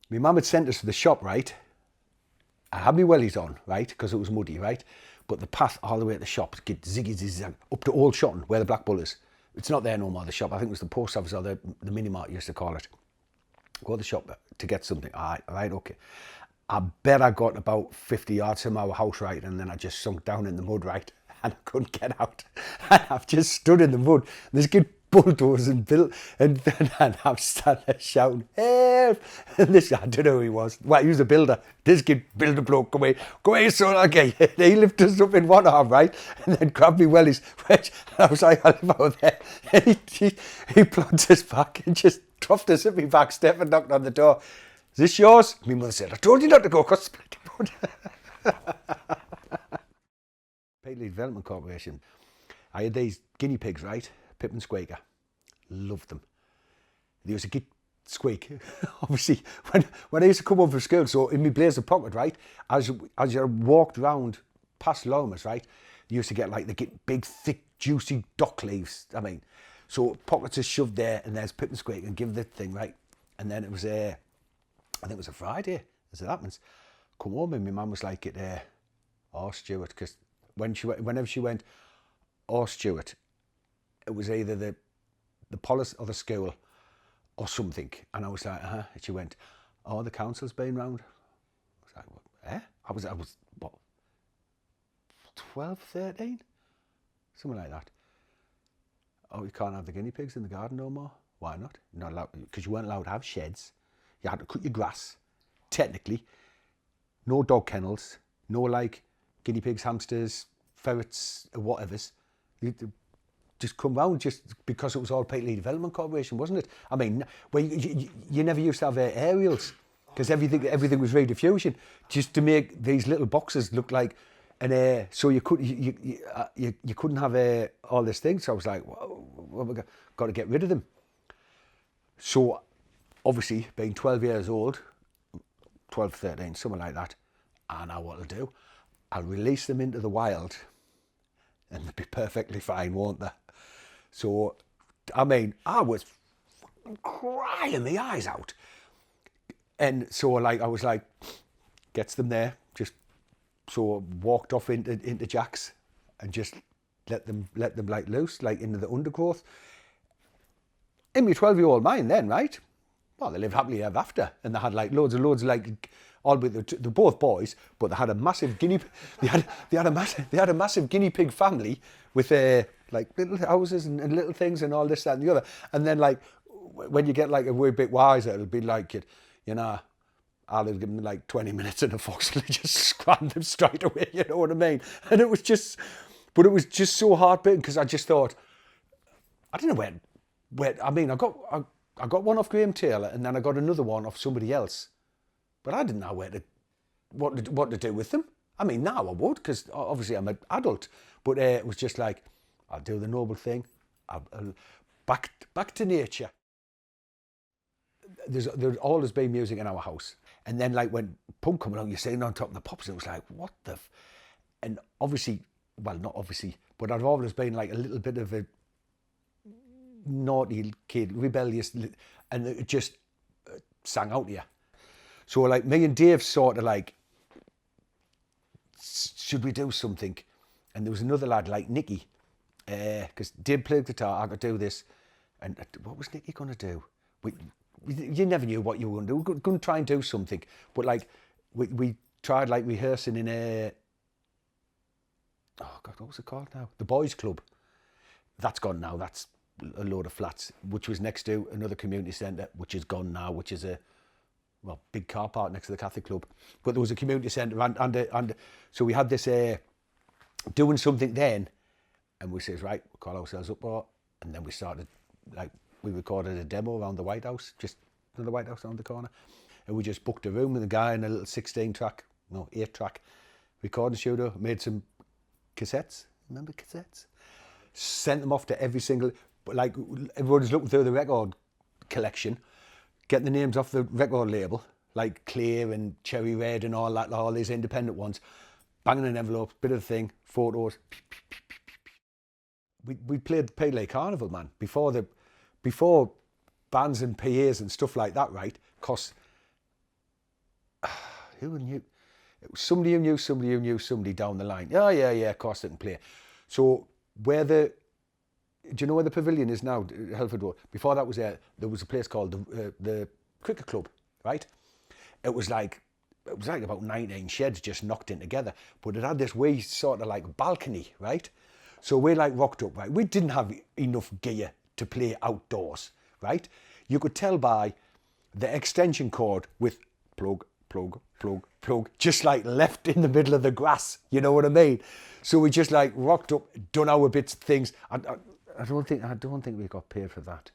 My mum had sent us to the shop, right? I had my wellies on, right, because it was muddy, right? But the path all the way to the shop, get ziggy zag up to Old Shotton, where the Black Bull is. It's not there no more, the shop. I think it was the post office or the mini mart used to call it. Go to the shop to get something. All right, okay. I bet I got about 50 yards from our house, right, and then I just sunk down in the mud, right, and I couldn't get out. And I've just stood in the mud. This kid bulldozed and built, and I'm standing there shouting, help! And this, I don't know who he was. Well, he was a builder. This kid, builder bloke, come away, son, okay. He lifted us up in one arm, right, and then grabbed me wellies. And I was like, I live out there. And he plugged us back and just dropped us at me back step and knocked on the door. Is this yours? My mother said, I told you not to go across the road. Peterlee Development Corporation. I had these guinea pigs, right? Pip and Squeaker. Loved them. They used to get squeak. Obviously, when I used to come home from school, so in my blazer pocket, right, as you walked round past Lomas, right, you used to get like, they get big, thick, juicy dock leaves. I mean, so pockets are shoved there, and there's Pip and Squeak, and give the thing, right? And then it was I think it was a Friday, as it happens. Come home and my mum was like, oh, Stuart, because whenever she went, oh, Stuart, it was either the police or the school or something. And I was like, and she went, oh, the council's been round. I was like, what, eh? I was, what, 12, 13? Something like that. Oh, you can't have the guinea pigs in the garden no more? Why not? You're not allowed, because you weren't allowed to have sheds. You had to cut your grass, technically. No dog kennels, no like guinea pigs, hamsters, ferrets, or whatever's. You just come round just because it was all Peterlee Development Corporation, wasn't it? I mean, well, you never used to have aerials because everything was rediffusion, just to make these little boxes look like an so you couldn't have all this thing. So I was like, well, we got to get rid of them. So obviously, being 12 years old, 12, 13, something like that, I know what I'll do. I'll release them into the wild and they'll be perfectly fine, won't they? So, I mean, I was crying my eyes out. And so, like, I was like, gets them there, just so walked off into Jack's and just let them like loose, like into the undergrowth. In my 12-year-old mind then, right? Well, they lived happily ever after, and they had like loads of like, all with they're both boys, but they had a massive guinea. They had a massive guinea pig family with like little houses and little things and all this, that, and the other. And then like when you get like a wee bit wiser, it'll be like you know, I'll give them like 20 minutes in a fox and they just scram them straight away. You know what I mean? And it was just so heartbreaking because I just thought, I don't know where. I mean, I got one off Graham Taylor and then I got another one off somebody else. But I didn't know what to do with them. I mean, now I would, because obviously I'm an adult. But it was just like, I'll do the noble thing. I'll back to nature. There's always been music in our house. And then like when punk come along, you're sitting on top of the pops, and it was like, what the... And obviously, well, not obviously, but I've always been like a little bit of a naughty kid, rebellious, and it just sang out to you. So like me and Dave sort of like, should we do something? And there was another lad like Nicky, because Dave played guitar, I could do this. And what was Nicky going to do? You never knew what you were going to do. We were going to try and do something. But like, we tried like rehearsing in oh God, what was it called now? The Boys Club. That's gone now. That's a load of flats, which was next to another community centre, which is gone now, which is a big car park next to the Catholic Club. But there was a community centre, and so we had this doing something then, and we says, right, we'll call ourselves up, and then we started, like, we recorded a demo around the White House, just the White House around the corner, and we just booked a room with a guy in a little 8-track recording studio, made some cassettes, remember cassettes? Sent them off to every single, like, everybody's looking through the record collection, getting the names off the record label, like Clear and Cherry Red and all that, all these independent ones, banging an envelope, bit of thing, photos. We played Peterlee Carnival, man, before bands and PAs and stuff like that, right? Because who knew? It was somebody who knew somebody who knew somebody down the line. Oh, yeah, of course they can play. So do you know where the pavilion is now, Helford Road? Before that was there was a place called the Cricket Club, right? It was like about 19 sheds just knocked in together, but it had this wee sort of like balcony, right? So we like rocked up, right? We didn't have enough gear to play outdoors, right? You could tell by the extension cord with plug, just like left in the middle of the grass, you know what I mean? So we just like rocked up, done our bits, things. I don't think we got paid for that.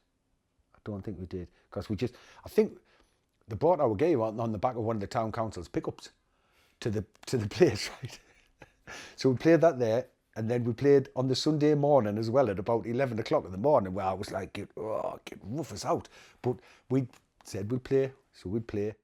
I don't think we did, because I think they brought our gear on the back of one of the town council's pickups to the place, right? So we played that there, and then we played on the Sunday morning as well at about 11 o'clock in the morning, where I was like, get rough us out. But we said we'd play, so we'd play.